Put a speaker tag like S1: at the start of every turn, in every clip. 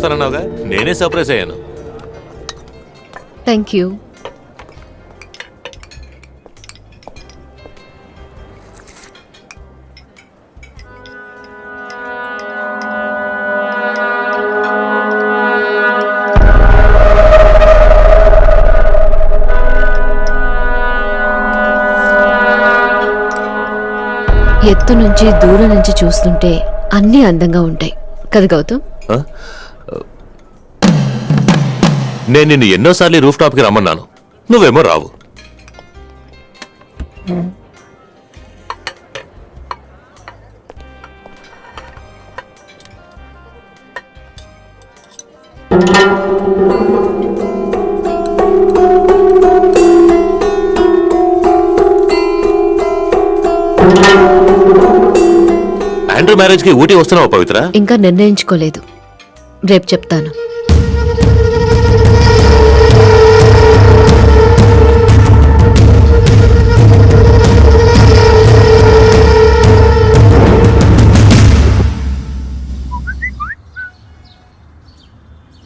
S1: వస్తానన్నావుగా, నేనే సర్ప్రైజ్ అయ్యాను.
S2: Thank you. ఎత్తు నుంచి దూరం నుంచి చూస్తుంటే అన్నీ అందంగా ఉంటాయి కదా గౌతమ్?
S1: నేను నిన్ను ఎన్నోసార్లు రూఫ్ టాప్ కి రమ్మన్నాను, నువ్వేమో రావు. ఆండ్రూ మ్యారేజ్ కి ఊటీ వస్తున్నావా పవిత్ర?
S2: ఇంకా నిర్ణయించుకోలేదు, రేపు చెప్తాను.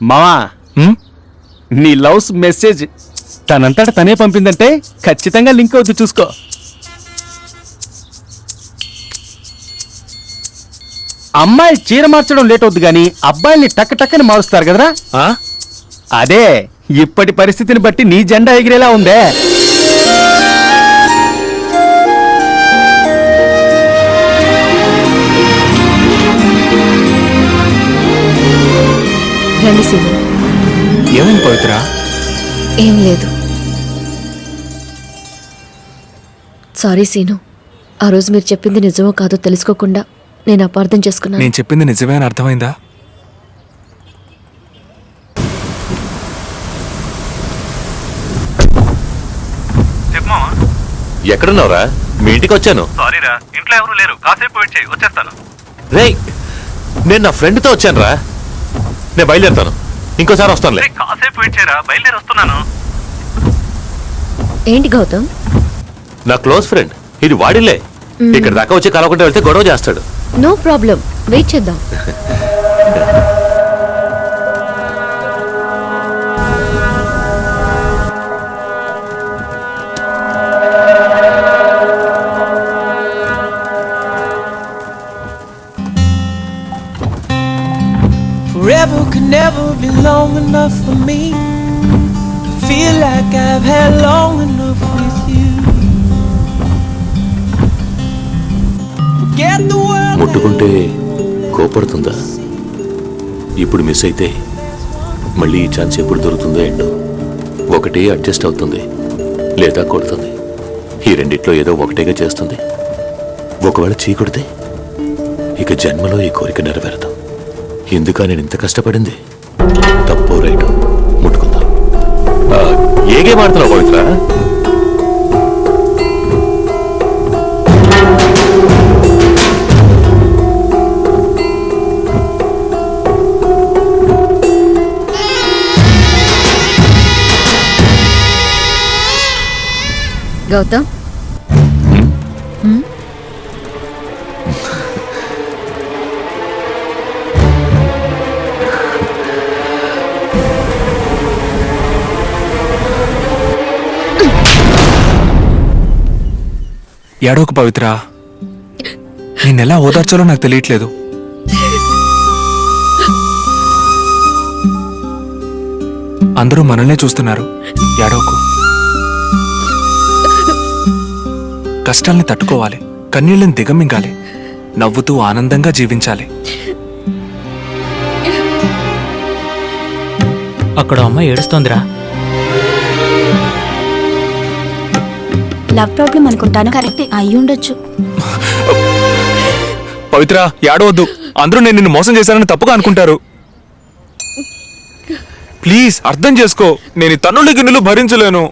S3: మావా, నీ లవ్స్ మెసేజ్ తనంతట తనే పంపిందంటే ఖచ్చితంగా లింక్ అవుతుంది, చూసుకో. అమ్మాయి చీర మార్చడం లేట్ అవుద్ది గాని అబ్బాయిల్ని టక్ టక్కని మారుస్తారు కదరా. అదే ఇప్పటి పరిస్థితిని బట్టి నీ జెండా ఎగిరేలా ఉందే.
S4: ఏమైంది పవిత్ర?
S2: ఏం లేదు. సారీ సీను, ఆ రోజు మీరు చెప్పింది నిజమో కాదో తెలుసుకోకుండా నేను అపార్థం చేసుకున్నాను.
S4: నేను చెప్పింది నిజమే అని అర్థమైందా?
S1: ఎక్కడున్నావురా? మీ ఇంటికి వచ్చాను.
S5: సారీరా, ఇంట్లో ఎవరు లేరు, కాసేపు వెయిట్ చేయి, వచ్చేస్తాను.
S1: రే, నేను నా ఫ్రెండ్తో వచ్చాను రా, నేను బయలుదేరుతాను, ఇంకోసారి వస్తానులే.
S5: కాసేపు వెయిట్ చేయరా, బయలుదేరి వస్తున్నాను.
S2: ఏంటి గౌతమ్?
S1: నా క్లోజ్ ఫ్రెండ్, ఇది వాడిలే. ఇక్కడ దాకా వచ్చి కలవకుండా వెళ్తే గొడవ చేస్తాడు.
S2: నో ప్రాబ్లం, వెయిట్ చేద్దాం.
S6: Forever could never be long enough for me. Feel like I've had long enough with you. Forget the world.
S1: ముట్టుకుంటే కోపడుతుందా? ఇప్పుడు మిస్ అయితే మళ్ళీ ఈ ఛాన్స్ ఎప్పుడు దొరుకుతుందో ఏంటో. ఒకటి అడ్జస్ట్ అవుతుంది, లేదా కొడుతుంది. ఈ రెండిట్లో ఏదో ఒకటేగా చేస్తుంది. ఒకవేళ చీకొడితే ఇక జన్మలో ఈ కోరిక నెరవేరదు. ఎందుకా నేను ఇంత కష్టపడింది? తప్పు రైటు ముట్టుకుందాం. ఏ గేమ్ ఆడుతున్నావు పవిత్ర?
S2: గౌతమ్,
S4: ఏడోకు పవిత్ర, నేనెలా ఓదార్చాలో నాకు తెలియట్లేదు. అందరూ మనల్నే చూస్తున్నారు, ఏడోకు. కష్టాల్ని తట్టుకోవాలి, కన్నీళ్ళని దిగమింగాలి, నవ్వుతూ ఆనందంగా జీవించాలి.
S7: అక్కడ అమ్మాయి ఏడుస్తోందిరా.
S8: లవ్ ప్రాబ్లం అనుకుంటాను. కరెక్టే, అయ్యుండొచ్చు.
S4: పవిత్ర, ఏడవద్దు. అందరూ నేను నిన్ను మోసం చేశానని తప్పుగా అనుకుంటారు. ప్లీజ్ అర్థం చేసుకో, నేను ఈ తన్నుల గిన్నెలు భరించలేను.